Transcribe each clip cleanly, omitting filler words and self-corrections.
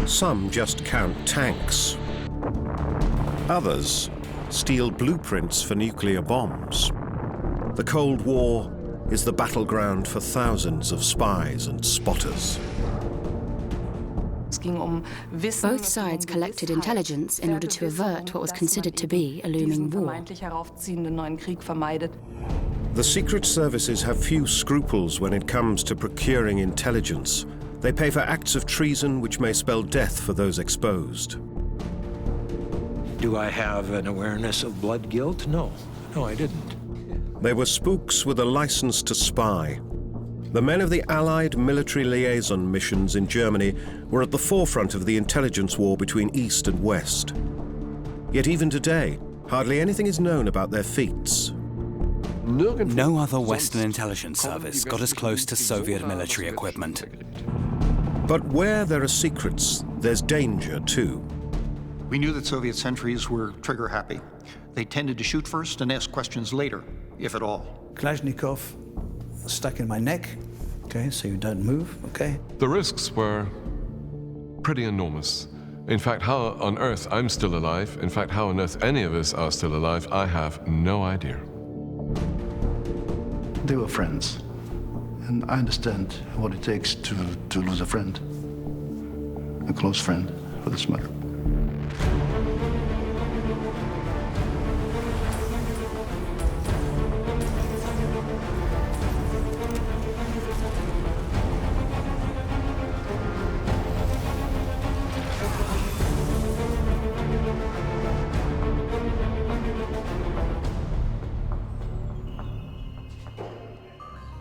Some just count tanks. Others steal blueprints for nuclear bombs. The Cold War is the battleground for thousands of spies and spotters. Both sides collected intelligence in order to avert what was considered to be a looming war. The secret services have few scruples when it comes to procuring intelligence. They pay for acts of treason which may spell death for those exposed. Do I have an awareness of blood guilt? No. No, I didn't. They were spooks with a license to spy. The men of the Allied military liaison missions in Germany were at the forefront of the intelligence war between East and West. Yet even today, hardly anything is known about their feats. No other Western intelligence service got as close to Soviet military equipment. But where there are secrets, there's danger too. We knew that Soviet sentries were trigger-happy. They tended to shoot first and ask questions later, if at all. Kalashnikov stuck in my neck, okay, so you don't move, okay? The risks were pretty enormous. In fact, how on earth I'm still alive, in fact, how on earth any of us are still alive, I have no idea. They were friends, and I understand what it takes to lose a friend, a close friend, for this matter.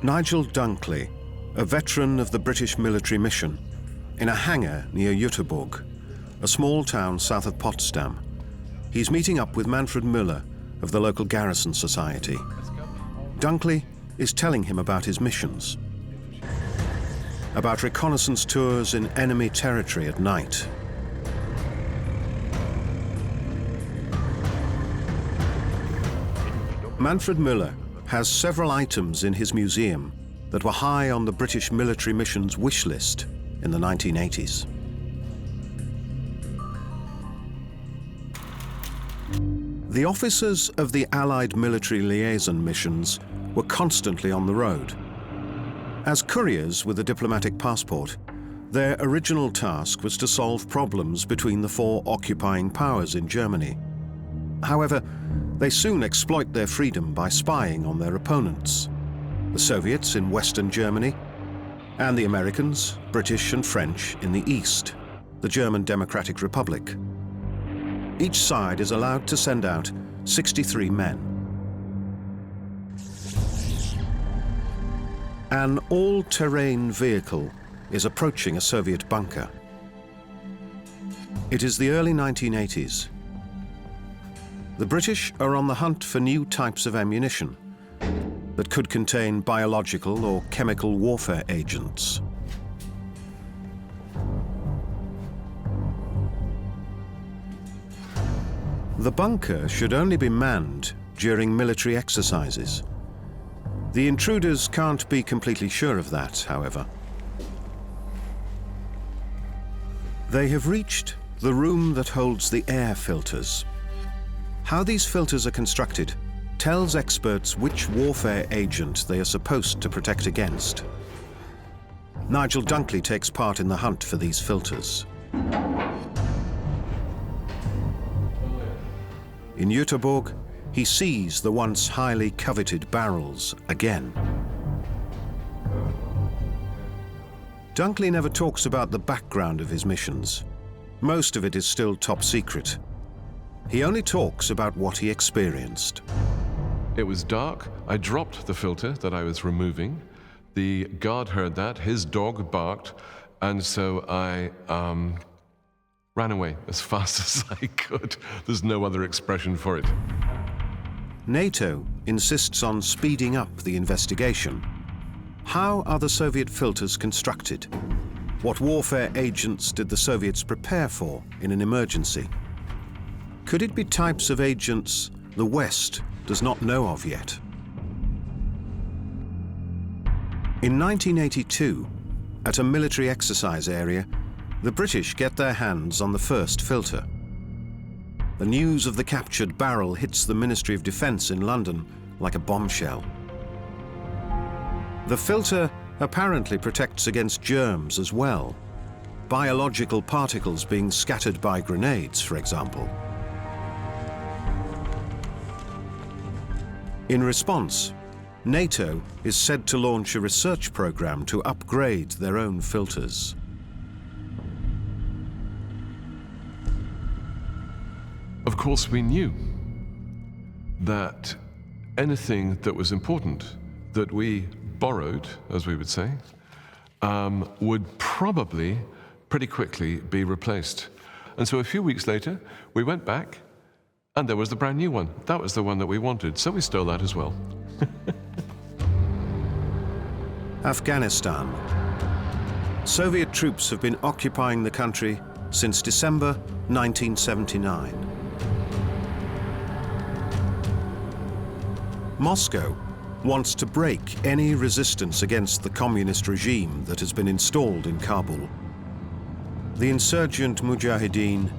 Nigel Dunkley, a veteran of the British military mission, in a hangar near Jüterbog, a small town south of Potsdam. He's meeting up with Manfred Müller of the local garrison society. Dunkley is telling him about his missions, about reconnaissance tours in enemy territory at night. Manfred Müller has several items in his museum that were high on the British military mission's wish list in the 1980s. The officers of the Allied military liaison missions were constantly on the road. As couriers with a diplomatic passport, their original task was to solve problems between the four occupying powers in Germany. However, they soon exploit their freedom by spying on their opponents, the Soviets in Western Germany, and the Americans, British and French in the East, the German Democratic Republic. Each side is allowed to send out 63 men. An all-terrain vehicle is approaching a Soviet bunker. It is the early 1980s. The British are on the hunt for new types of ammunition that could contain biological or chemical warfare agents. The bunker should only be manned during military exercises. The intruders can't be completely sure of that, however. They have reached the room that holds the air filters. How these filters are constructed tells experts which warfare agent they are supposed to protect against. Nigel Dunkley takes part in the hunt for these filters. In Jüterbog, he sees the once highly coveted barrels again. Dunkley never talks about the background of his missions. Most of it is still top secret. He only talks about what he experienced. It was dark. I dropped the filter that I was removing. The guard heard that. His dog barked. And so I ran away as fast as I could. There's no other expression for it. NATO insists on speeding up the investigation. How are the Soviet filters constructed? What warfare agents did the Soviets prepare for in an emergency? Could it be types of agents the West does not know of yet? In 1982, at a military exercise area, the British get their hands on the first filter. The news of the captured barrel hits the Ministry of Defence in London like a bombshell. The filter apparently protects against germs as well, biological particles being scattered by grenades, for example. In response, NATO is said to launch a research program to upgrade their own filters. Of course, we knew that anything that was important that we borrowed, as we would say, would probably pretty quickly be replaced. And so a few weeks later, we went back, and there was the brand new one. That was the one that we wanted, so we stole that as well. Afghanistan. Soviet troops have been occupying the country since December 1979. Moscow wants to break any resistance against the communist regime that has been installed in Kabul. The insurgent Mujahideen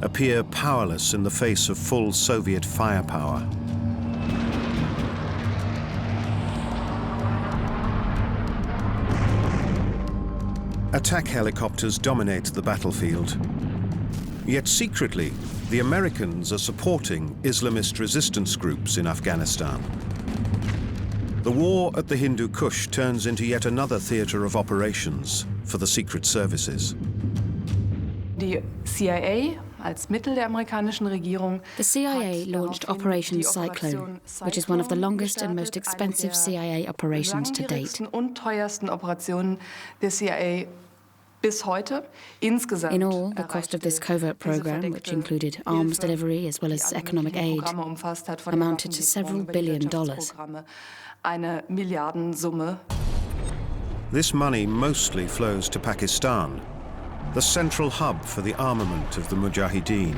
appear powerless in the face of full Soviet firepower. Attack helicopters dominate the battlefield. Yet secretly, the Americans are supporting Islamist resistance groups in Afghanistan. The war at the Hindu Kush turns into yet another theater of operations for the secret services. Die CIA als Mittel der amerikanischen Regierung. The CIA launched Operation Cyclone, which is one of the longest and most expensive CIA operations to date. Und teuersten Operationen der CIA bis heute. Insgesamt in all, the cost of this covert program, which included arms delivery as well as economic aid, amounted to several $billion. Eine Milliardensumme. This money mostly flows to Pakistan, the central hub for the armament of the Mujahideen.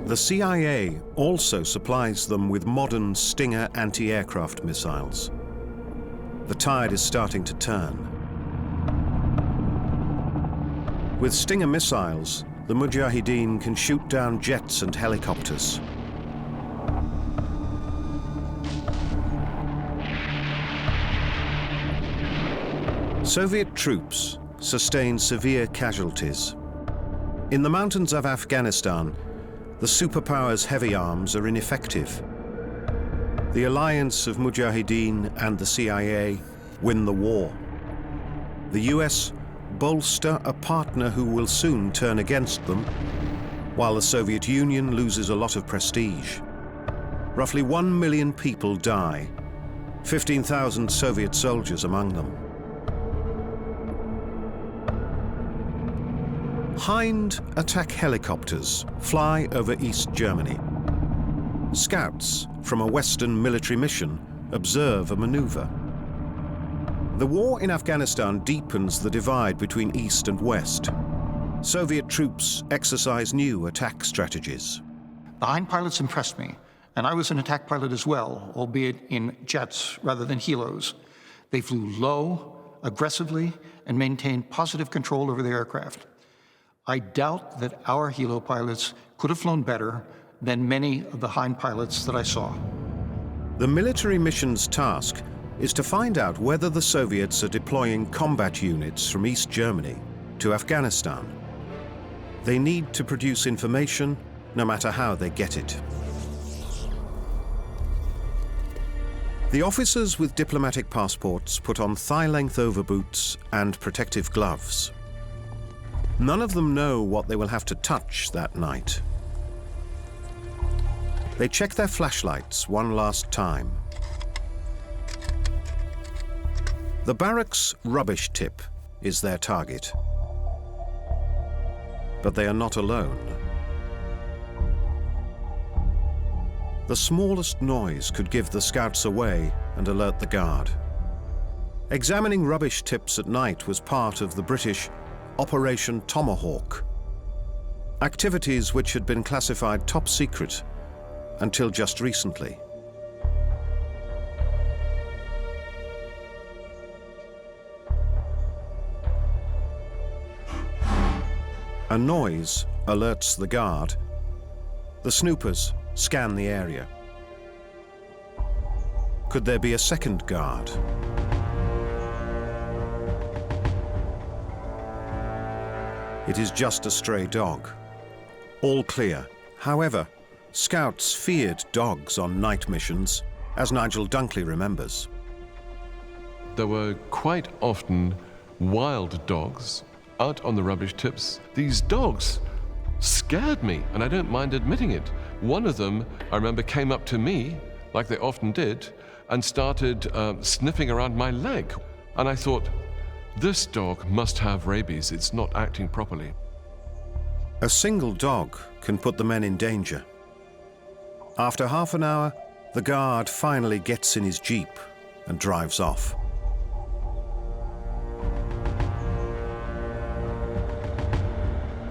The CIA also supplies them with modern Stinger anti-aircraft missiles. The tide is starting to turn. With Stinger missiles, the Mujahideen can shoot down jets and helicopters. Soviet troops sustain severe casualties. In the mountains of Afghanistan, the superpower's heavy arms are ineffective. The alliance of Mujahideen and the CIA win the war. The US bolster a partner who will soon turn against them, while the Soviet Union loses a lot of prestige. Roughly 1 million people die, 15,000 Soviet soldiers among them. Hind attack helicopters fly over East Germany. Scouts from a Western military mission observe a maneuver. The war in Afghanistan deepens the divide between East and West. Soviet troops exercise new attack strategies. The Hind pilots impressed me, and I was an attack pilot as well, albeit in jets rather than helos. They flew low, aggressively, and maintained positive control over the aircraft. I doubt that our helo pilots could have flown better than many of the Hind pilots that I saw. The military mission's task is to find out whether the Soviets are deploying combat units from East Germany to Afghanistan. They need to produce information, no matter how they get it. The officers with diplomatic passports put on thigh-length overboots and protective gloves. None of them know what they will have to touch that night. They check their flashlights one last time. The barracks rubbish tip is their target. But they are not alone. The smallest noise could give the scouts away and alert the guard. Examining rubbish tips at night was part of the British Operation Tomahawk, activities which had been classified top secret until just recently. A noise alerts the guard. The snoopers scan the area. Could there be a second guard? It is just a stray dog. All clear. However, scouts feared dogs on night missions, as Nigel Dunkley remembers. There were quite often wild dogs out on the rubbish tips. These dogs scared me, and I don't mind admitting it. One of them, I remember, came up to me, like they often did, and started sniffing around my leg. And I thought, this dog must have rabies. It's not acting properly. A single dog can put the men in danger. After half an hour, the guard finally gets in his jeep and drives off.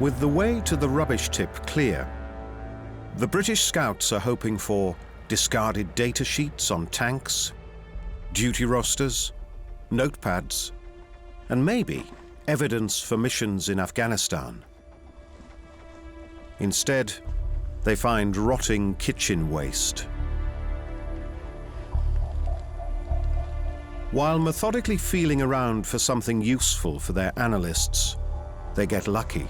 With the way to the rubbish tip clear, the British scouts are hoping for discarded data sheets on tanks, duty rosters, notepads, and maybe evidence for missions in Afghanistan. Instead, they find rotting kitchen waste. While methodically feeling around for something useful for their analysts, they get lucky.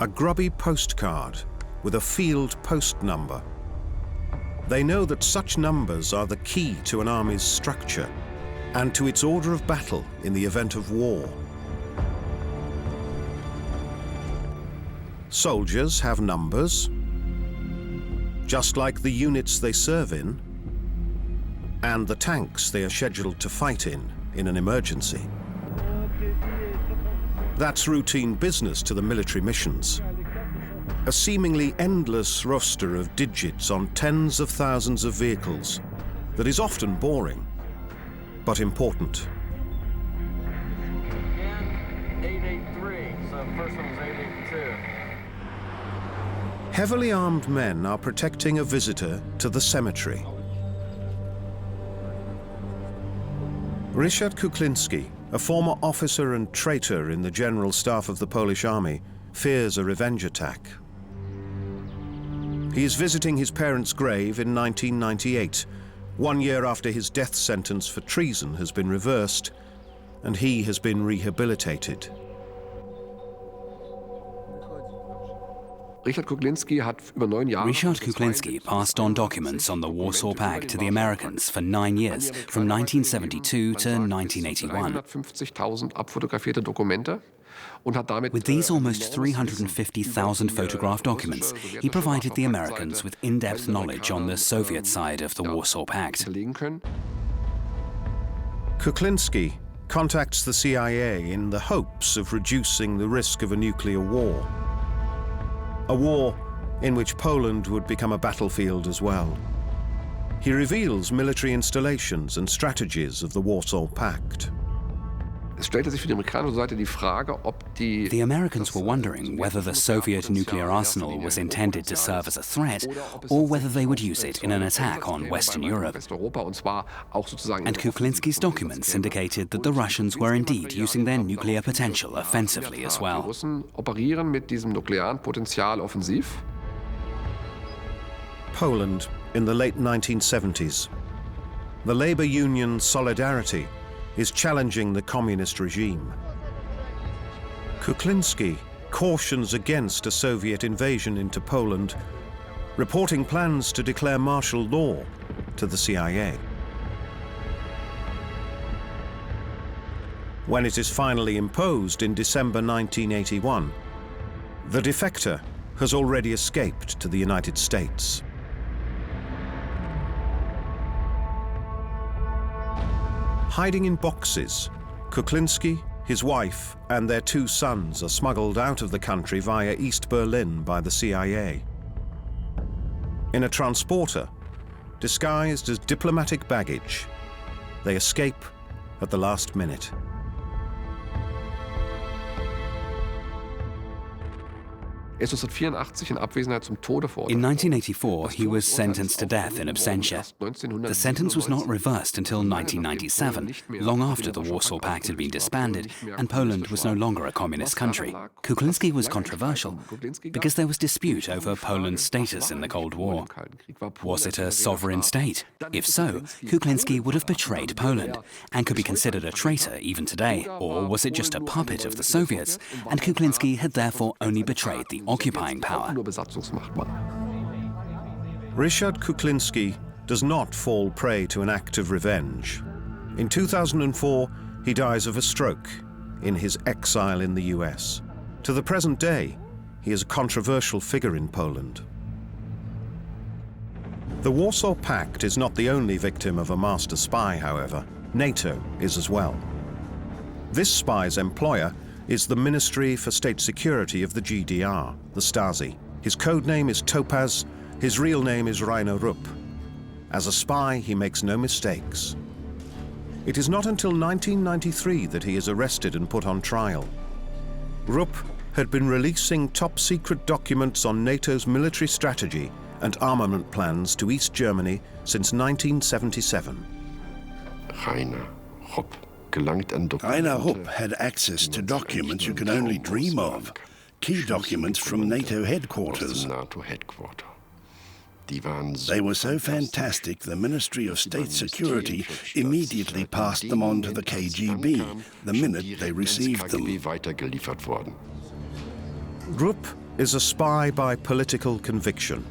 A grubby postcard with a field post number. They know that such numbers are the key to an army's structure and to its order of battle in the event of war. Soldiers have numbers, just like the units they serve in, and the tanks they are scheduled to fight in an emergency. That's routine business to the military missions. A seemingly endless roster of digits on tens of thousands of vehicles that is often boring, but important. 883, so first one was 882. Heavily armed men are protecting a visitor to the cemetery. Ryszard Kuklinski, a former officer and traitor in the General Staff of the Polish Army, fears a revenge attack. He is visiting his parents' grave in 1998, 1 year after his death sentence for treason has been reversed and he has been rehabilitated. Ryszard Kuklinski passed on documents on the Warsaw Pact to the Americans for 9 years, from 1972 to 1981. With these almost 350,000 photographed documents, he provided the Americans with in-depth knowledge on the Soviet side of the Warsaw Pact. Kuklinski contacts the CIA in the hopes of reducing the risk of a nuclear war. A war in which Poland would become a battlefield as well. He reveals military installations and strategies of the Warsaw Pact. The Americans were wondering whether the Soviet nuclear arsenal was intended to serve as a threat or whether they would use it in an attack on Western Europe. And Kuklinski's documents indicated that the Russians were indeed using their nuclear potential offensively as well. Poland in the late 1970s. The labor union Solidarity is challenging the communist regime. Kuklinski cautions against a Soviet invasion into Poland, reporting plans to declare martial law to the CIA. When it is finally imposed in December 1981, the defector has already escaped to the United States. Hiding in boxes, Kuklinski, his wife, and their 2 sons are smuggled out of the country via East Berlin by the CIA. In a transporter, disguised as diplomatic baggage, they escape at the last minute. In 1984, he was sentenced to death in absentia. The sentence was not reversed until 1997, long after the Warsaw Pact had been disbanded and Poland was no longer a communist country. Kuklinski was controversial because there was dispute over Poland's status in the Cold War. Was it a sovereign state? If so, Kuklinski would have betrayed Poland and could be considered a traitor even today. Or was it just a puppet of the Soviets, and Kuklinski had therefore only betrayed the occupying power? Ryszard Kuklinski does not fall prey to an act of revenge. In 2004, he dies of a stroke in his exile in the US. To the present day, he is a controversial figure in Poland. The Warsaw Pact is not the only victim of a master spy, however. NATO is as well. This spy's employer is the Ministry for State Security of the GDR, the Stasi. His code name is Topaz, his real name is Rainer Rupp. As a spy, he makes no mistakes. It is not until 1993 that he is arrested and put on trial. Rupp had been releasing top-secret documents on NATO's military strategy and armament plans to East Germany since 1977. Rainer Rupp had access to documents you can only dream of, key documents from NATO headquarters. They were so fantastic, the Ministry of State Security immediately passed them on to the KGB the minute they received them. Rupp is a spy by political conviction.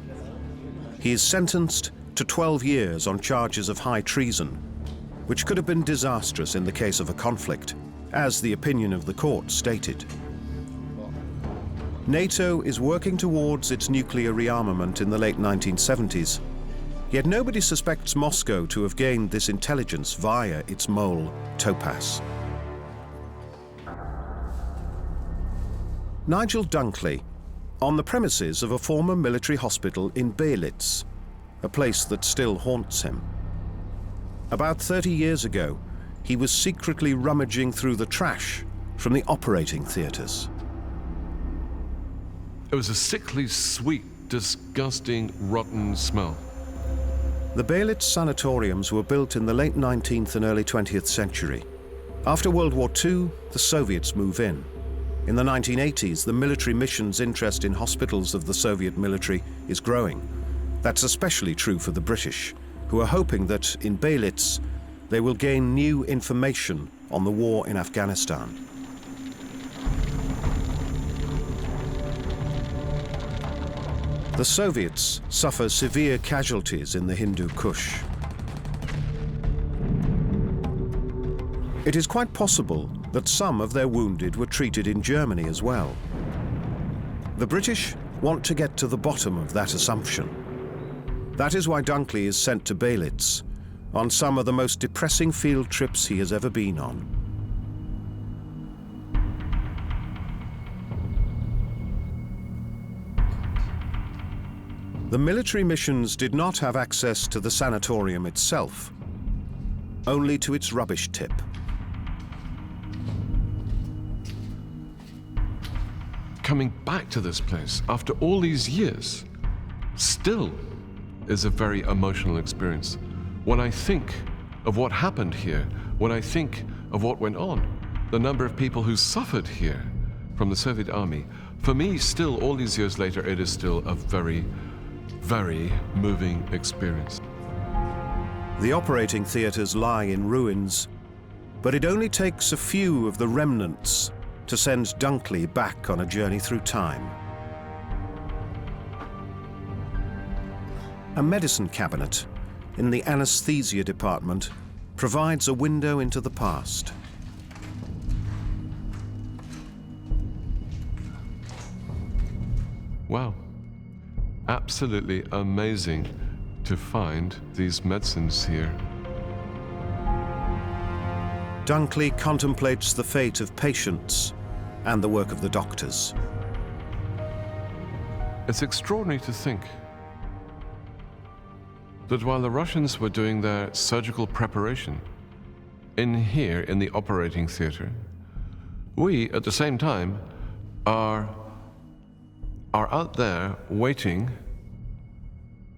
He is sentenced to 12 years on charges of high treason, which could have been disastrous in the case of a conflict, as the opinion of the court stated. NATO is working towards its nuclear rearmament in the late 1970s, yet nobody suspects Moscow to have gained this intelligence via its mole, Topaz. Nigel Dunkley, on the premises of a former military hospital in Belitz, a place that still haunts him. About 30 years ago, he was secretly rummaging through the trash from the operating theaters. It was a sickly, sweet, disgusting, rotten smell. The Belitz sanatoriums were built in the late 19th and early 20th century. After World War II, the Soviets move in. In the 1980s, the military mission's interest in hospitals of the Soviet military is growing. That's especially true for the British, who are hoping that in Belitz they will gain new information on the war in Afghanistan. The Soviets suffer severe casualties in the Hindu Kush. It is quite possible that some of their wounded were treated in Germany as well. The British want to get to the bottom of that assumption. That is why Dunkley is sent to Belitz on some of the most depressing field trips he has ever been on. The military missions did not have access to the sanatorium itself, only to its rubbish tip. Coming back to this place after all these years still is a very emotional experience. When I think of what happened here, when I think of what went on, the number of people who suffered here from the Soviet army, for me still, all these years later, it is still a very, very moving experience. The operating theaters lie in ruins, but it only takes a few of the remnants to send Dunkley back on a journey through time. A medicine cabinet in the anesthesia department provides a window into the past. Wow, absolutely amazing to find these medicines here. Dunkley contemplates the fate of patients and the work of the doctors. It's extraordinary to think that while the Russians were doing their surgical preparation in here in the operating theater, we at the same time are are out there waiting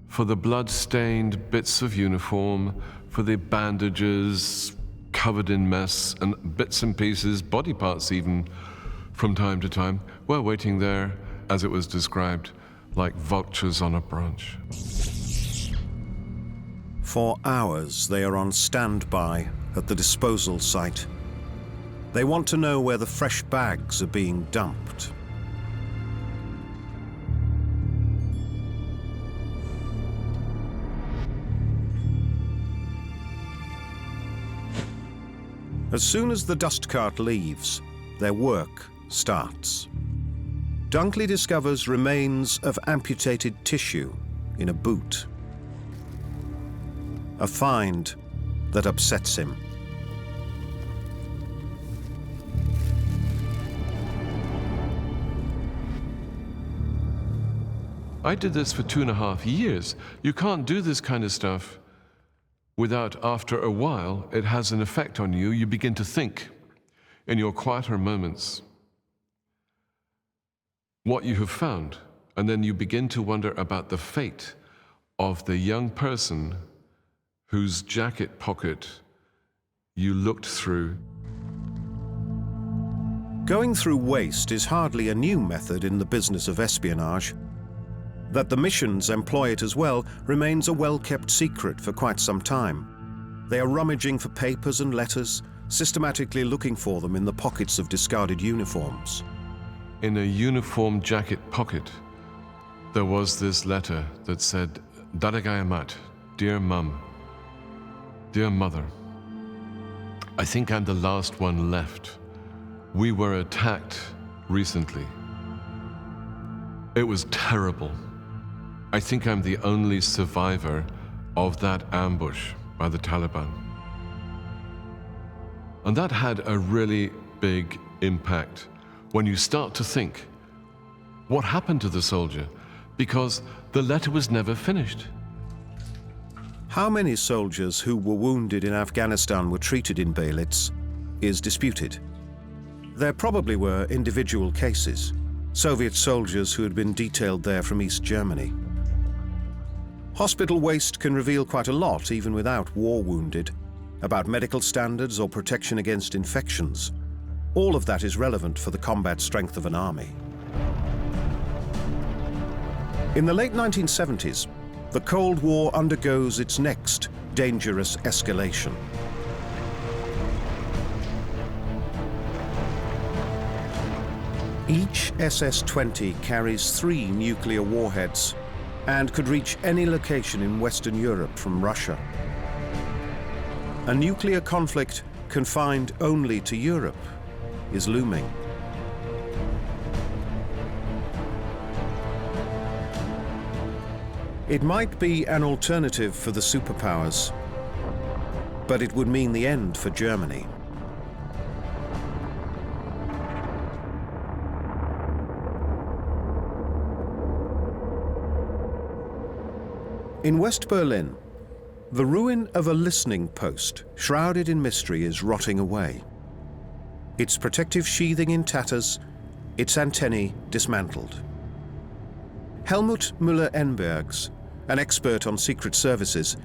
for the blood-stained bits of uniform, for the bandages covered in mess and bits and pieces, body parts even, from time to time. We're waiting there, as it was described, like vultures on a branch. For hours, they are on standby at the disposal site. They want to know where the fresh bags are being dumped. As soon as the dust cart leaves, their work starts. Dunkley discovers remains of amputated tissue in a boot. A find that upsets him. I did this for 2.5 years. You can't do this kind of stuff without, after a while, it has an effect on you. You begin to think in your quieter moments what you have found, and then you begin to wonder about the fate of the young person whose jacket pocket you looked through. Going through waste is hardly a new method in the business of espionage. That the missions employ it as well remains a well-kept secret for quite some time. They are rummaging for papers and letters, systematically looking for them in the pockets of discarded uniforms. In a uniform jacket pocket, there was this letter that said, "Daragaya Mat, dear Mum, dear Mother, I think I'm the last one left. We were attacked recently. It was terrible. I think I'm the only survivor of that ambush by the Taliban." And that had a really big impact when you start to think, what happened to the soldier? Because the letter was never finished. How many soldiers who were wounded in Afghanistan were treated in Belitz is disputed. There probably were individual cases, Soviet soldiers who had been detailed there from East Germany. Hospital waste can reveal quite a lot, even without war wounded, about medical standards or protection against infections. All of that is relevant for the combat strength of an army. In the late 1970s, the Cold War undergoes its next dangerous escalation. Each SS-20 carries 3 nuclear warheads and could reach any location in Western Europe from Russia. A nuclear conflict confined only to Europe is looming. It might be an alternative for the superpowers, but it would mean the end for Germany. In West Berlin, the ruin of a listening post, shrouded in mystery, is rotting away. Its protective sheathing in tatters, its antennae dismantled. Helmut Müller-Enbergs, an expert on secret services,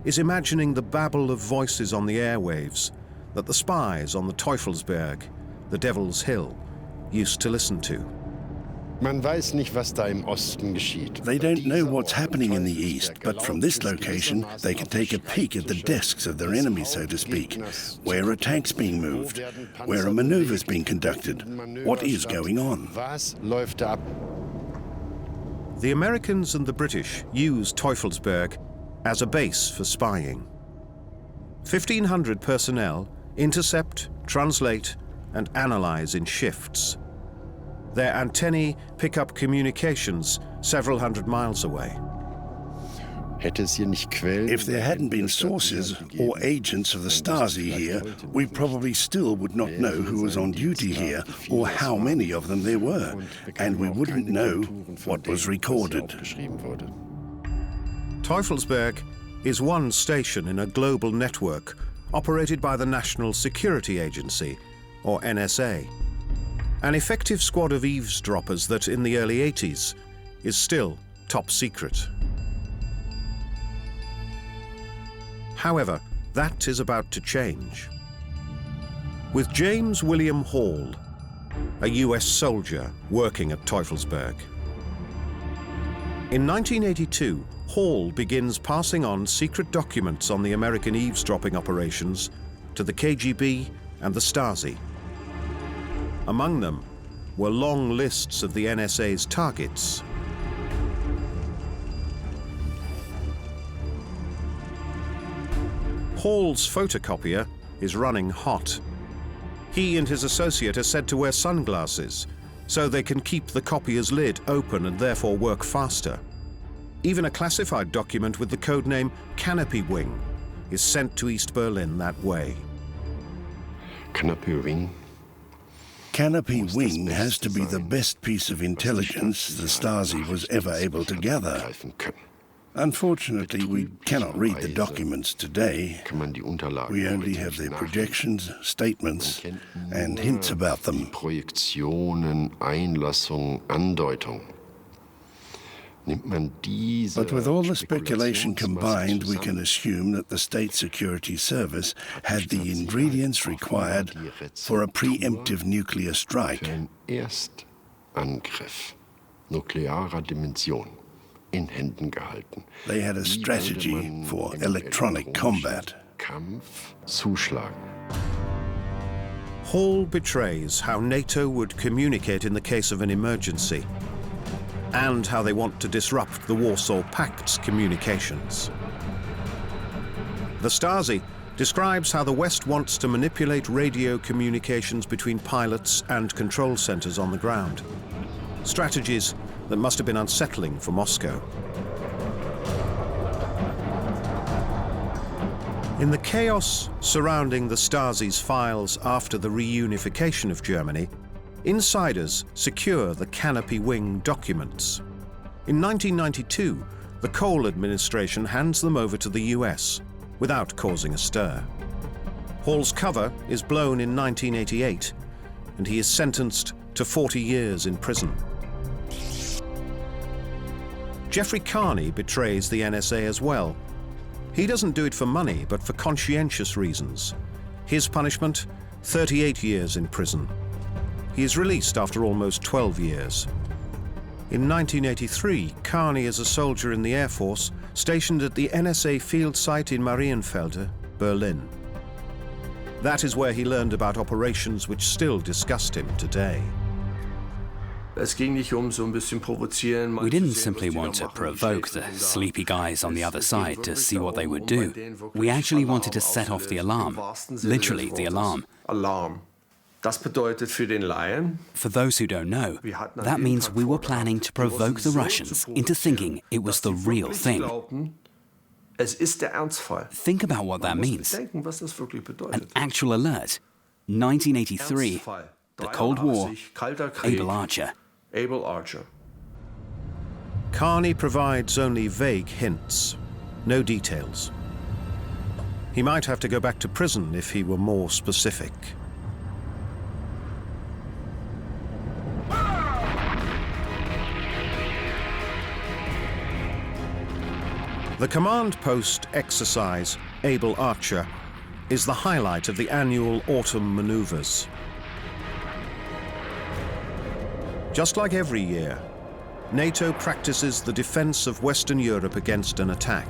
is imagining the babble of voices on the airwaves that the spies on the Teufelsberg, the Devil's Hill, used to listen to. They don't know what's happening in the east, but from this location they can take a peek at the desks of their enemies, so to speak. Where are tanks being moved? Where are maneuvers being conducted? What is going on? The Americans and the British use Teufelsberg as a base for spying. 1,500 personnel intercept, translate, and analyze in shifts. Their antennae pick up communications several hundred miles away. If there hadn't been sources or agents of the Stasi here, we probably still would not know who was on duty here or how many of them there were, and we wouldn't know what was recorded. Teufelsberg is one station in a global network operated by the National Security Agency, or NSA. an effective squad of eavesdroppers that, in the early 80s, is still top secret. However, that is about to change. With James William Hall, a US soldier working at Teufelsberg. In 1982, Hall begins passing on secret documents on the American eavesdropping operations to the KGB and the Stasi. Among them were long lists of the NSA's targets. Hall's photocopier is running hot. He and his associate are said to wear sunglasses so they can keep the copier's lid open and therefore work faster. Even a classified document with the codename Canopy Wing is sent to East Berlin that way. Canopy Wing? Canopy Wing has to be the best piece of intelligence the Stasi was ever able to gather. Unfortunately, we cannot read the documents today. We only have their projections, statements, and hints about them. Projektionen, Einlassung, Andeutung. But with all the speculation combined, we can assume that the State Security Service had the ingredients required for a preemptive nuclear strike. Erstangriff nuklearer Dimension in Händen gehalten. They had a strategy for electronic combat. Kampf zuschlagen. Hall betrays how NATO would communicate in the case of an emergency, and how they want to disrupt the Warsaw Pact's communications. The Stasi describes how the West wants to manipulate radio communications between pilots and control centers on the ground. Strategies that must have been unsettling for Moscow. In the chaos surrounding the Stasi's files after the reunification of Germany, insiders secure the Canopy Wing documents. In 1992, the Kohl administration hands them over to the US without causing a stir. Hall's cover is blown in 1988, and he is sentenced to 40 years in prison. Jeffrey Carney betrays the NSA as well. He doesn't do it for money, but for conscientious reasons. His punishment, 38 years in prison. He is released after almost 12 years. In 1983, Carney is a soldier in the Air Force stationed at the NSA field site in Marienfelde, Berlin. That is where he learned about operations which still disgust him today. We didn't simply want to provoke the sleepy guys on the other side to see what they would do. We actually wanted to set off the alarm, literally the alarm. For those who don't know, that means we were planning to provoke the Russians into thinking it was the real thing. Think about what that means. An actual alert. 1983, the Cold War, Able Archer. Carney provides only vague hints, no details. He might have to go back to prison if he were more specific. The command post exercise, Able Archer, is the highlight of the annual autumn maneuvers. Just like every year, NATO practices the defense of Western Europe against an attack.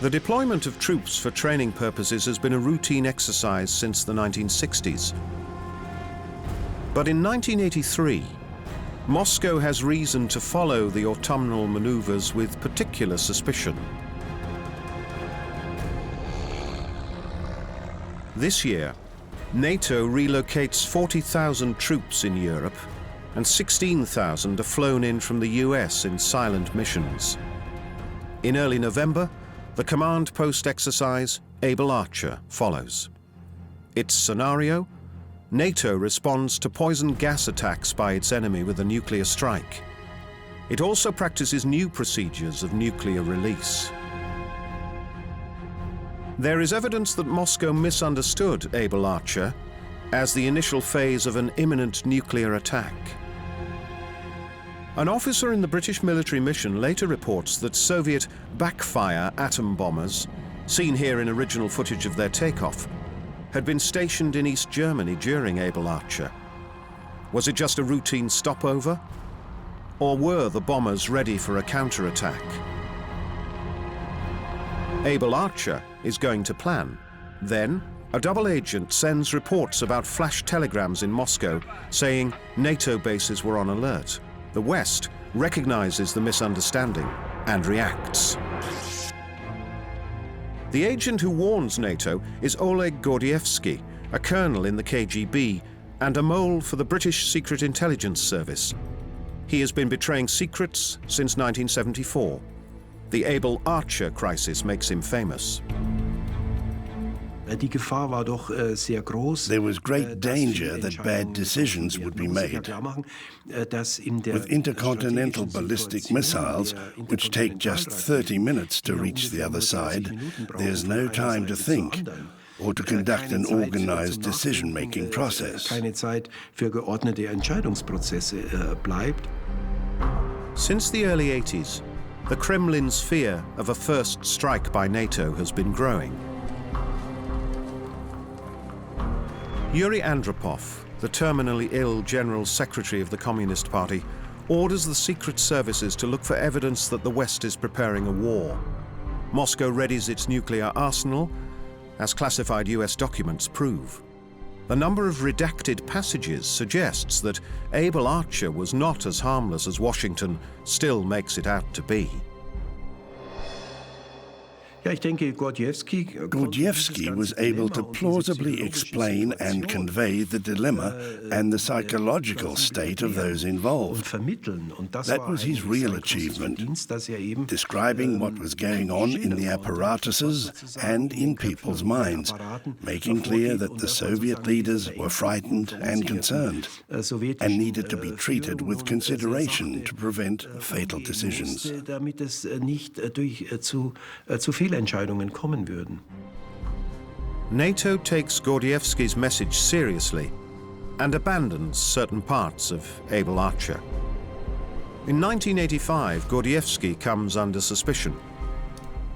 The deployment of troops for training purposes has been a routine exercise since the 1960s. But in 1983, Moscow has reason to follow the autumnal maneuvers with particular suspicion. This year, NATO relocates 40,000 troops in Europe, and 16,000 are flown in from the US in silent missions. In early November, the command post exercise, Able Archer, follows. Its scenario: NATO responds to poison gas attacks by its enemy with a nuclear strike. It also practices new procedures of nuclear release. There is evidence that Moscow misunderstood Able Archer as the initial phase of an imminent nuclear attack. An officer in the British military mission later reports that Soviet backfire atom bombers, seen here in original footage of their takeoff, had been stationed in East Germany during Able Archer. Was it just a routine stopover? Or were the bombers ready for a counterattack? Able Archer is going to plan. Then, a double agent sends reports about flash telegrams in Moscow saying NATO bases were on alert. The West recognizes the misunderstanding and reacts. The agent who warns NATO is Oleg Gordievsky, a colonel in the KGB and a mole for the British Secret Intelligence Service. He has been betraying secrets since 1974. The Able Archer crisis makes him famous. There was great danger that bad decisions would be made. With intercontinental ballistic missiles, which take just 30 minutes to reach the other side, there's no time to think or to conduct an organized decision-making process. Since the early 80s, the Kremlin's fear of a first strike by NATO has been growing. Yuri Andropov, the terminally ill General Secretary of the Communist Party, orders the secret services to look for evidence that the West is preparing a war. Moscow readies its nuclear arsenal, as classified US documents prove. The number of redacted passages suggests that Able Archer was not as harmless as Washington still makes it out to be. Gordievsky was able to plausibly explain and convey the dilemma and the psychological state of those involved. That was his real achievement, describing what was going on in the apparatuses and in people's minds, making clear that the Soviet leaders were frightened and concerned and needed to be treated with consideration to prevent fatal decisions. NATO takes Gordievsky's message seriously and abandons certain parts of Able Archer. In 1985, Gordievsky comes under suspicion.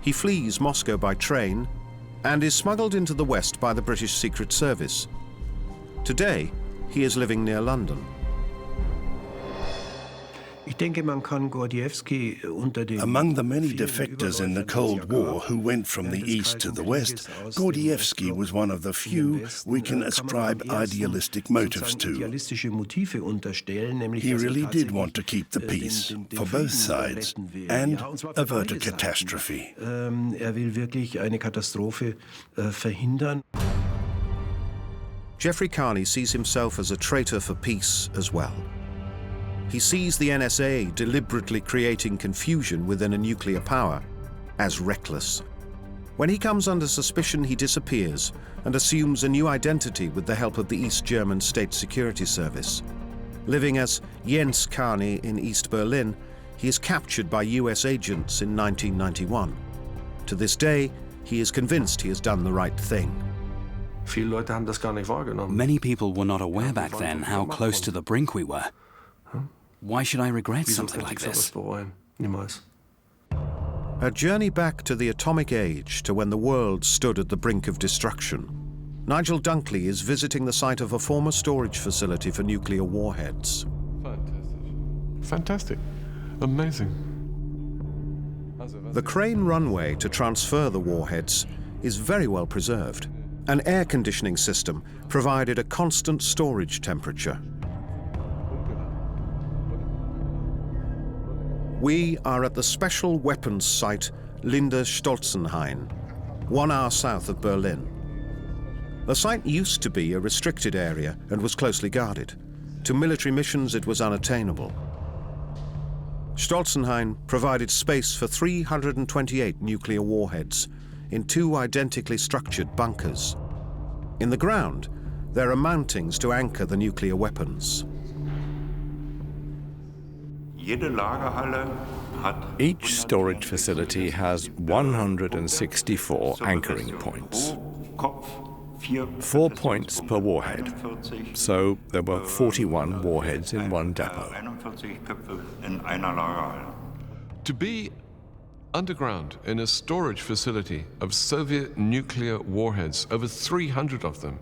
He flees Moscow by train and is smuggled into the West by the British Secret Service. Today, he is living near London. Among the many defectors in the Cold War who went from the East to the West, Gordievsky was one of the few we can ascribe idealistic motives to. He really did want to keep the peace for both sides and avert a catastrophe. Jeffrey Carney sees himself as a traitor for peace as well. He sees the NSA deliberately creating confusion within a nuclear power as reckless. When he comes under suspicion, he disappears and assumes a new identity with the help of the East German State Security Service. Living as Jens Carney in East Berlin, he is captured by US agents in 1991. To this day, he is convinced he has done the right thing. Many people were not aware back then how close to the brink we were. Why should I regret something like this? A journey back to the atomic age, to when the world stood at the brink of destruction. Nigel Dunkley is visiting the site of a former storage facility for nuclear warheads. Fantastic. Amazing. The crane runway to transfer the warheads is very well preserved. An air conditioning system provided a constant storage temperature. We are at the Special Weapons Site Linde-Stolzenhain, 1 hour south of Berlin. The site used to be a restricted area and was closely guarded. To military missions, it was unattainable. Stolzenhain provided space for 328 nuclear warheads in 2 identically structured bunkers. In the ground, there are mountings to anchor the nuclear weapons. Each storage facility has 164 anchoring points. 4 points per warhead. So there were 41 warheads in one depot. To be underground in a storage facility of Soviet nuclear warheads, over 300 of them,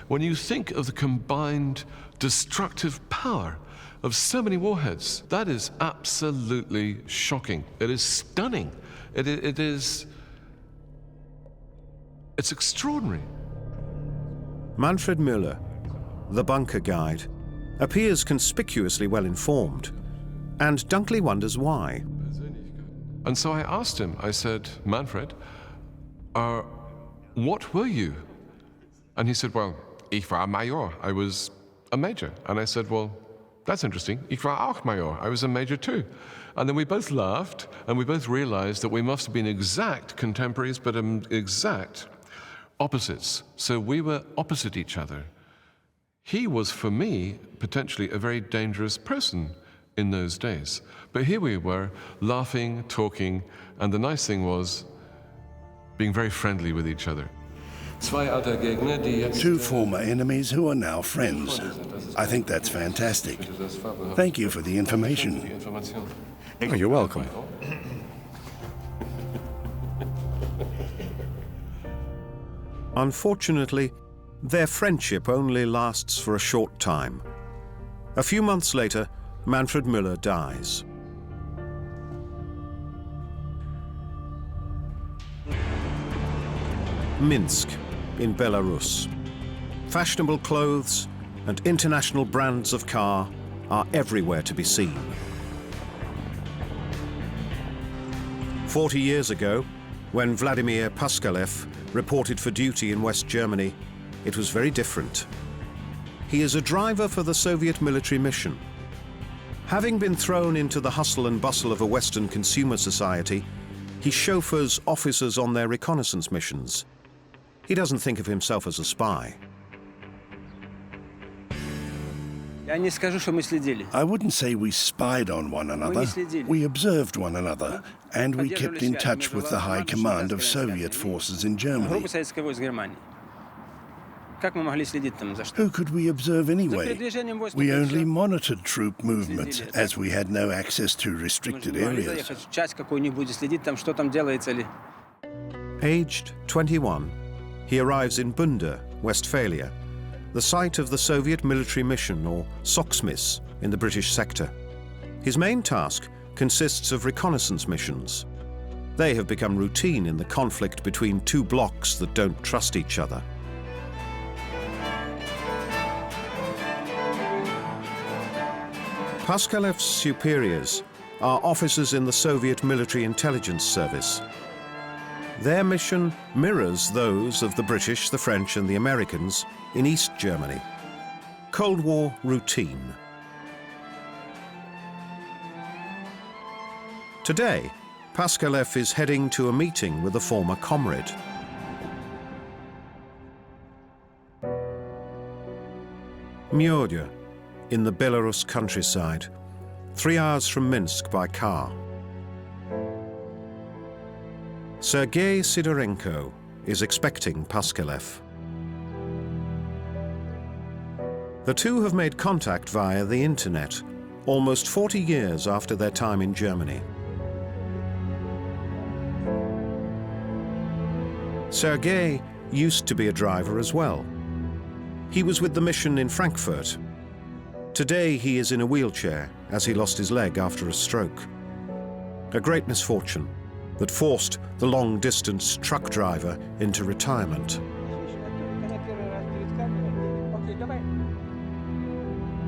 when you think of the combined destructive power of so many warheads, that is absolutely shocking. It is stunning. It's extraordinary. Manfred Müller, the bunker guide, appears conspicuously well informed, and Dunkley wonders why. And so I asked him, I said, Manfred, what were you? And he said, well, ich war Major. I was a major. And I said, well, that's interesting. Ich war auch Major. I was a major too. And then we both laughed, and we both realized that we must have been exact contemporaries, but exact opposites. So we were opposite each other. He was, for me, potentially a very dangerous person in those days. But here we were, laughing, talking, and the nice thing was being very friendly with each other. Two former enemies who are now friends. I think that's fantastic. Thank you for the information. Oh, you're welcome. Unfortunately, their friendship only lasts for a short time. A few months later, Manfred Müller dies. Minsk, in Belarus. Fashionable clothes and international brands of car are everywhere to be seen. 40 years ago, when Vladimir Paskalev reported for duty in West Germany, it was very different. He is a driver for the Soviet military mission. Having been thrown into the hustle and bustle of a Western consumer society, he chauffeurs officers on their reconnaissance missions. He doesn't think of himself as a spy. I wouldn't say we spied on one another. We observed one another, and we kept in touch with the high command of Soviet forces in Germany. Who could we observe anyway? We only monitored troop movements, as we had no access to restricted areas. Aged 21, he arrives in Bunda, Westphalia, the site of the Soviet military mission, or Soxmis, in the British sector. His main task consists of reconnaissance missions. They have become routine in the conflict between two blocs that don't trust each other. Paskalev's superiors are officers in the Soviet military intelligence service. Their mission mirrors those of the British, the French, and the Americans in East Germany. Cold War routine. Today, Paskalev is heading to a meeting with a former comrade. Myodya, in the Belarus countryside, 3 hours from Minsk by car. Sergei Sidorenko is expecting Paskalev. The two have made contact via the internet, almost 40 years after their time in Germany. Sergei used to be a driver as well. He was with the mission in Frankfurt. Today he is in a wheelchair as he lost his leg after a stroke. A great misfortune that forced the long-distance truck driver into retirement.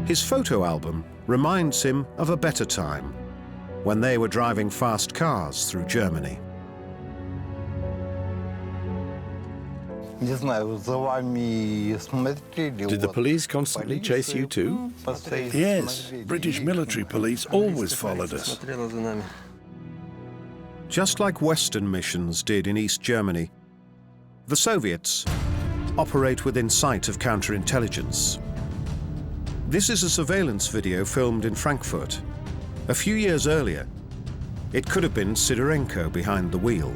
His photo album reminds him of a better time, when they were driving fast cars through Germany. Did the police constantly chase you too? Yes, British military police always followed us. Just like Western missions did in East Germany, the Soviets operate within sight of counterintelligence. This is a surveillance video filmed in Frankfurt. A few years earlier, it could have been Sidorenko behind the wheel.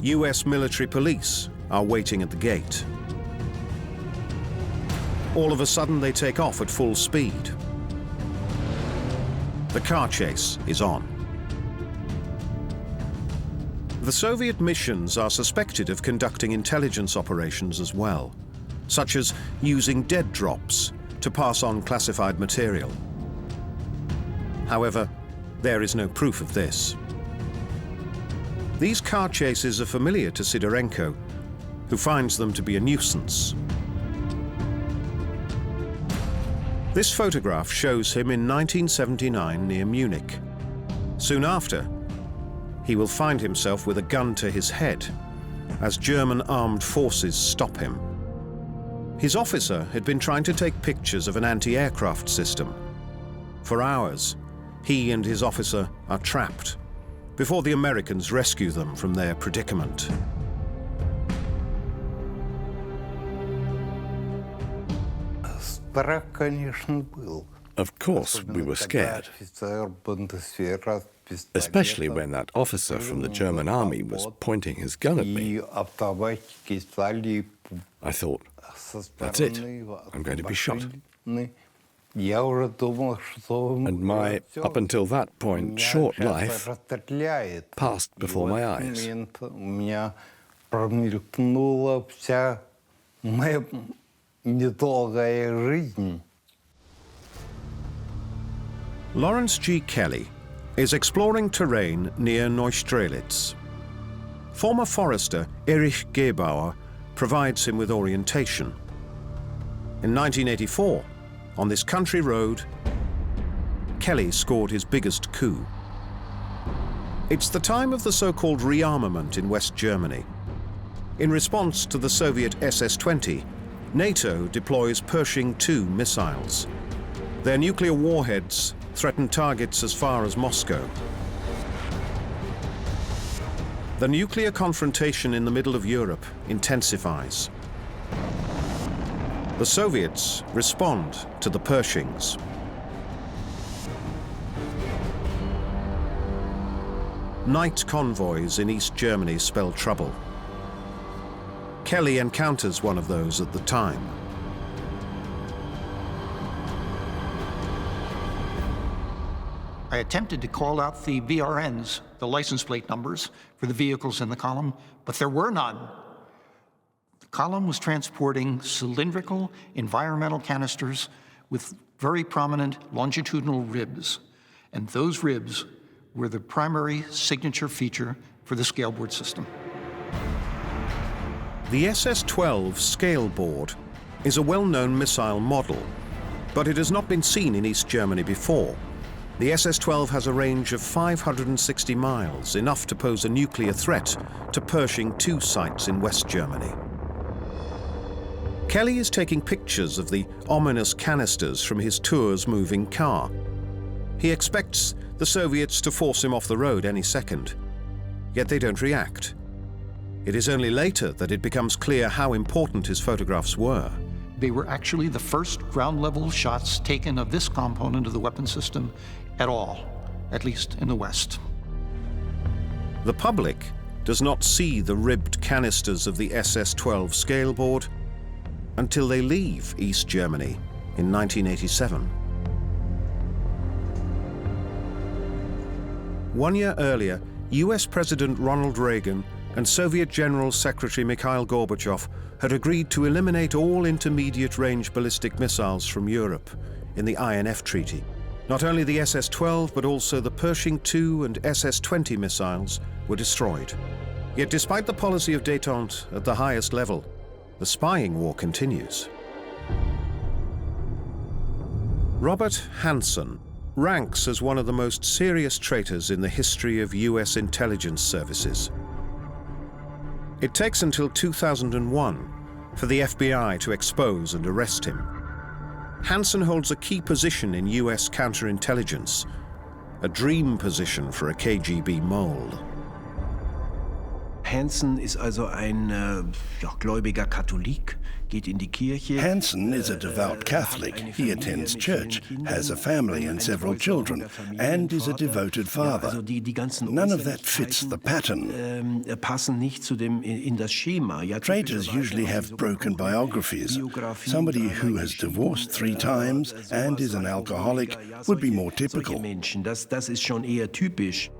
US military police are waiting at the gate. All of a sudden, they take off at full speed. The car chase is on. The Soviet missions are suspected of conducting intelligence operations as well, such as using dead drops to pass on classified material. However, there is no proof of this. These car chases are familiar to Sidorenko, who finds them to be a nuisance. This photograph shows him in 1979 near Munich. Soon after, he will find himself with a gun to his head as German armed forces stop him. His officer had been trying to take pictures of an anti-aircraft system. For hours, he and his officer are trapped before the Americans rescue them from their predicament. Of course, we were scared, especially when that officer from the German army was pointing his gun at me. I thought, that's it, I'm going to be shot. And my, up until that point, short life passed before my eyes. Lawrence G. Kelly is exploring terrain near Neustrelitz. Former forester Erich Gebauer provides him with orientation. In 1984, on this country road, Kelly scored his biggest coup. It's the time of the so-called rearmament in West Germany. In response to the Soviet SS-20, NATO deploys Pershing II missiles. Their nuclear warheads threaten targets as far as Moscow. The nuclear confrontation in the middle of Europe intensifies. The Soviets respond to the Pershings. Night convoys in East Germany spell trouble. Kelly encounters one of those at the time. I attempted to call out the VRNs, the license plate numbers, for the vehicles in the column, but there were none. The column was transporting cylindrical environmental canisters with very prominent longitudinal ribs, and those ribs were the primary signature feature for the scaleboard system. The SS-12 scale board is a well-known missile model, but it has not been seen in East Germany before. The SS-12 has a range of 560 miles, enough to pose a nuclear threat to Pershing II sites in West Germany. Kelly is taking pictures of the ominous canisters from his tour's moving car. He expects the Soviets to force him off the road any second, yet they don't react. It is only later that it becomes clear how important his photographs were. They were actually the first ground-level shots taken of this component of the weapon system at all, at least in the West. The public does not see the ribbed canisters of the SS-12 scale board until they leave East Germany in 1987. 1 year earlier, US President Ronald Reagan and Soviet General Secretary Mikhail Gorbachev had agreed to eliminate all intermediate-range ballistic missiles from Europe in the INF Treaty. Not only the SS-12, but also the Pershing II and SS-20 missiles were destroyed. Yet despite the policy of détente at the highest level, the spying war continues. Robert Hanssen ranks as one of the most serious traitors in the history of US intelligence services. It takes until 2001 for the FBI to expose and arrest him. Hanssen holds a key position in US counterintelligence, a dream position for a KGB mole. Hansen ist also ein gläubiger Katholik, geht in die Kirche. Hansen is a devout Catholic. He attends church, has a family and several children, and is a devoted father. None of that fits the pattern. Passen nicht zu dem in das Schema. Traitors usually have broken biographies. Somebody who has divorced 3 times and is an alcoholic would be more typical. Das ist schon eher typisch.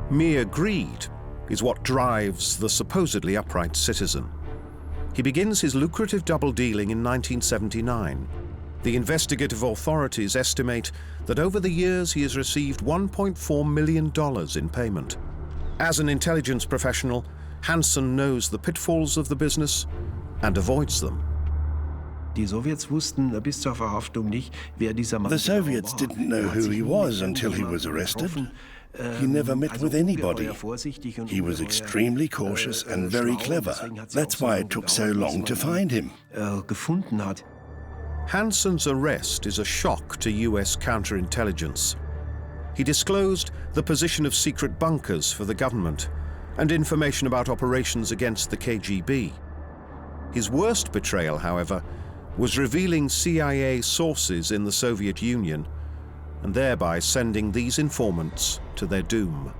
Mere greed is what drives the supposedly upright citizen. He begins his lucrative double dealing in 1979. The investigative authorities estimate that over the years he has received $1.4 million in payment. As an intelligence professional, Hansen knows the pitfalls of the business and avoids them. Die Sowjets wussten bis zur Verhaftung nicht, wer dieser Mann war. The Soviets didn't know who he was until he was arrested. He never met with anybody. He was extremely cautious and very clever. That's why it took so long to find him. Hansen's arrest is a shock to US counterintelligence. He disclosed the position of secret bunkers for the government and information about operations against the KGB. His worst betrayal, however, was revealing CIA sources in the Soviet Union and thereby sending these informants to their doom.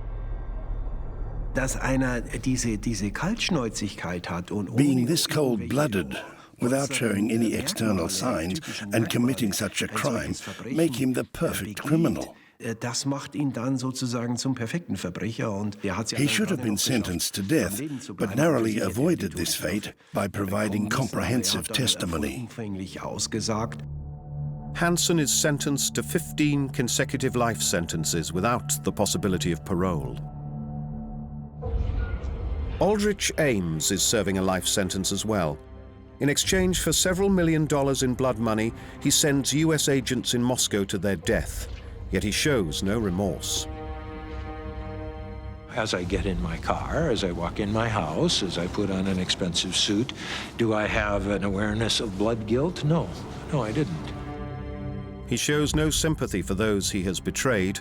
Dass einer diese Kaltschnäuzigkeit hat und being this cold-blooded, without showing any external signs, and committing such a crime, make him the perfect criminal. Das macht ihn dann sozusagen zum perfekten Verbrecher und He should have been sentenced to death, but narrowly avoided this fate by providing comprehensive testimony. Hansen is sentenced to 15 consecutive life sentences without the possibility of parole. Aldrich Ames is serving a life sentence as well. In exchange for several $1 million in blood money, he sends US agents in Moscow to their death, yet he shows no remorse. As I get in my car, as I walk in my house, as I put on an expensive suit, do I have an awareness of blood guilt? No, I didn't. He shows no sympathy for those he has betrayed,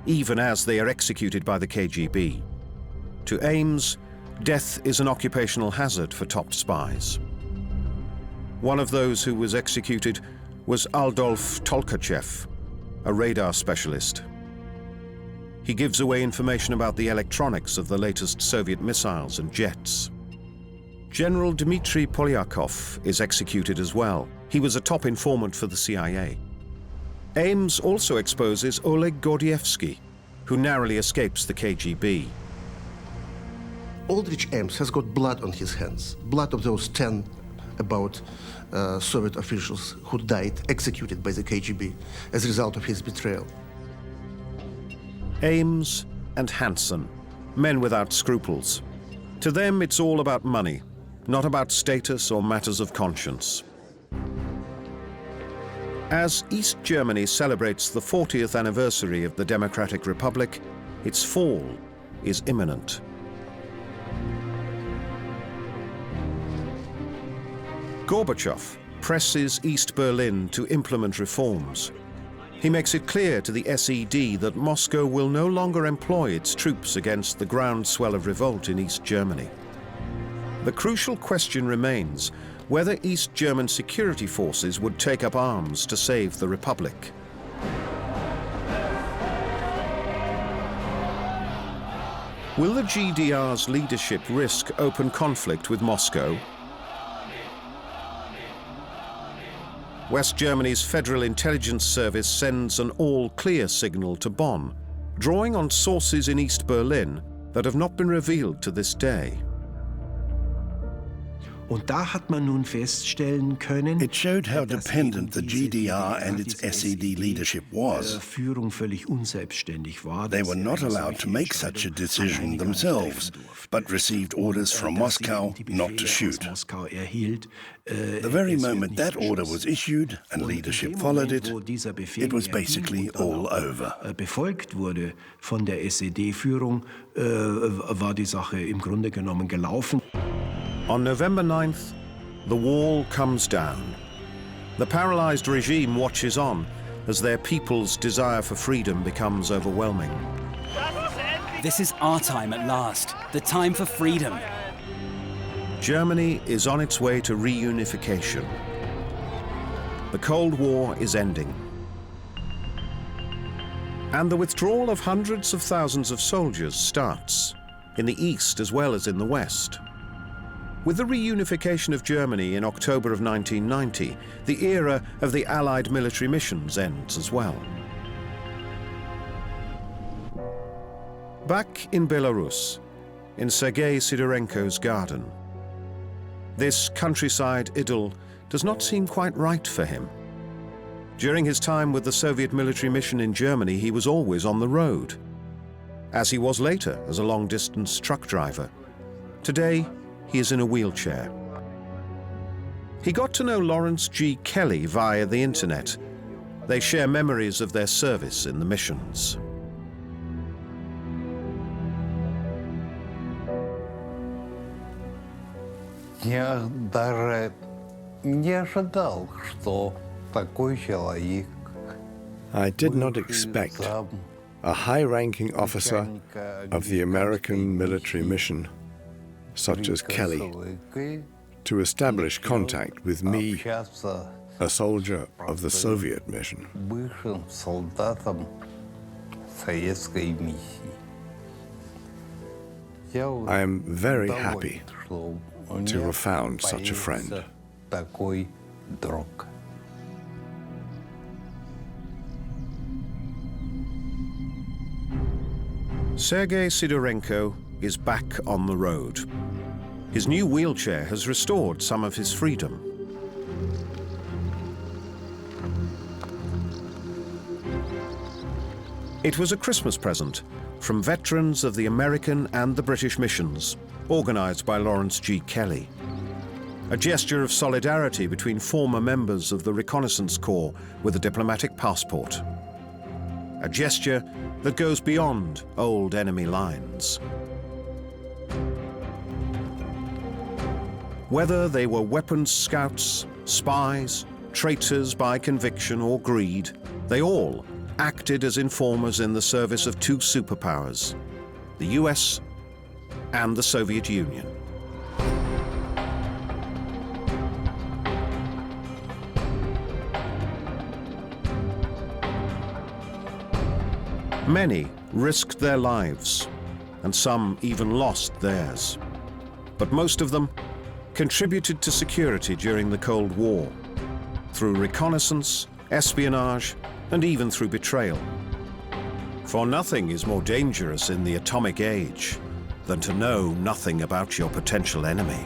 even as they are executed by the KGB. To Ames, death is an occupational hazard for top spies. One of those who was executed was Adolf Tolkachev, a radar specialist. He gives away information about the electronics of the latest Soviet missiles and jets. General Dmitry Polyakov is executed as well. He was a top informant for the CIA. Ames also exposes Oleg Gordievsky, who narrowly escapes the KGB. Aldrich Ames has got blood on his hands, blood of those 10 about Soviet officials who died executed by the KGB as a result of his betrayal. Ames and Hansen, men without scruples. To them, it's all about money, not about status or matters of conscience. As East Germany celebrates the 40th anniversary of the Democratic Republic, its fall is imminent. Gorbachev presses East Berlin to implement reforms. He makes it clear to the SED that Moscow will no longer employ its troops against the groundswell of revolt in East Germany. The crucial question remains whether East German security forces would take up arms to save the Republic. Will the GDR's leadership risk open conflict with Moscow? West Germany's Federal Intelligence Service sends an all-clear signal to Bonn, drawing on sources in East Berlin that have not been revealed to this day. Und da hat man nun feststellen können, it showed how dependent the GDR and its SED leadership was. Führung völlig unselbstständig war. They were not allowed to make such a decision themselves, but received orders from Moscow not to shoot. The very moment that order was issued and leadership followed it, it was basically all over. Befolgt wurde von der SED-Führung, war die Sache im Grunde genommen gelaufen. On November 9th, the wall comes down. The paralyzed regime watches on as their people's desire for freedom becomes overwhelming. This is our time at last. The time for freedom. Germany is on its way to reunification. The Cold War is ending. And the withdrawal of hundreds of thousands of soldiers starts, in the East as well as in the West. With the reunification of Germany in October of 1990, the era of the Allied military missions ends as well. Back in Belarus, in Sergei Sidorenko's garden, this countryside idyll does not seem quite right for him. During his time with the Soviet military mission in Germany, he was always on the road, as he was later as a long-distance truck driver. Today, he is in a wheelchair. He got to know Lawrence G. Kelly via the internet. They share memories of their service in the missions. Я даже не ожидал, что такой человек. I did not expect a high-ranking officer of the American military mission, such as Kelly, to establish contact with me, a soldier of the Soviet mission. Бывшим солдатом советской миссии. I am very happy to have found such a friend. Такой друг. Sergei Sidorenko is back on the road. His new wheelchair has restored some of his freedom. It was a Christmas present from veterans of the American and the British missions, organized by Lawrence G. Kelly. A gesture of solidarity between former members of the Reconnaissance Corps with a diplomatic passport. A gesture that goes beyond old enemy lines. Whether they were weapons scouts, spies, traitors by conviction or greed, they all acted as informers in the service of two superpowers, the US and the Soviet Union. Many risked their lives, and some even lost theirs. But most of them contributed to security during the Cold War, through reconnaissance, espionage, and even through betrayal. For nothing is more dangerous in the atomic age than to know nothing about your potential enemy.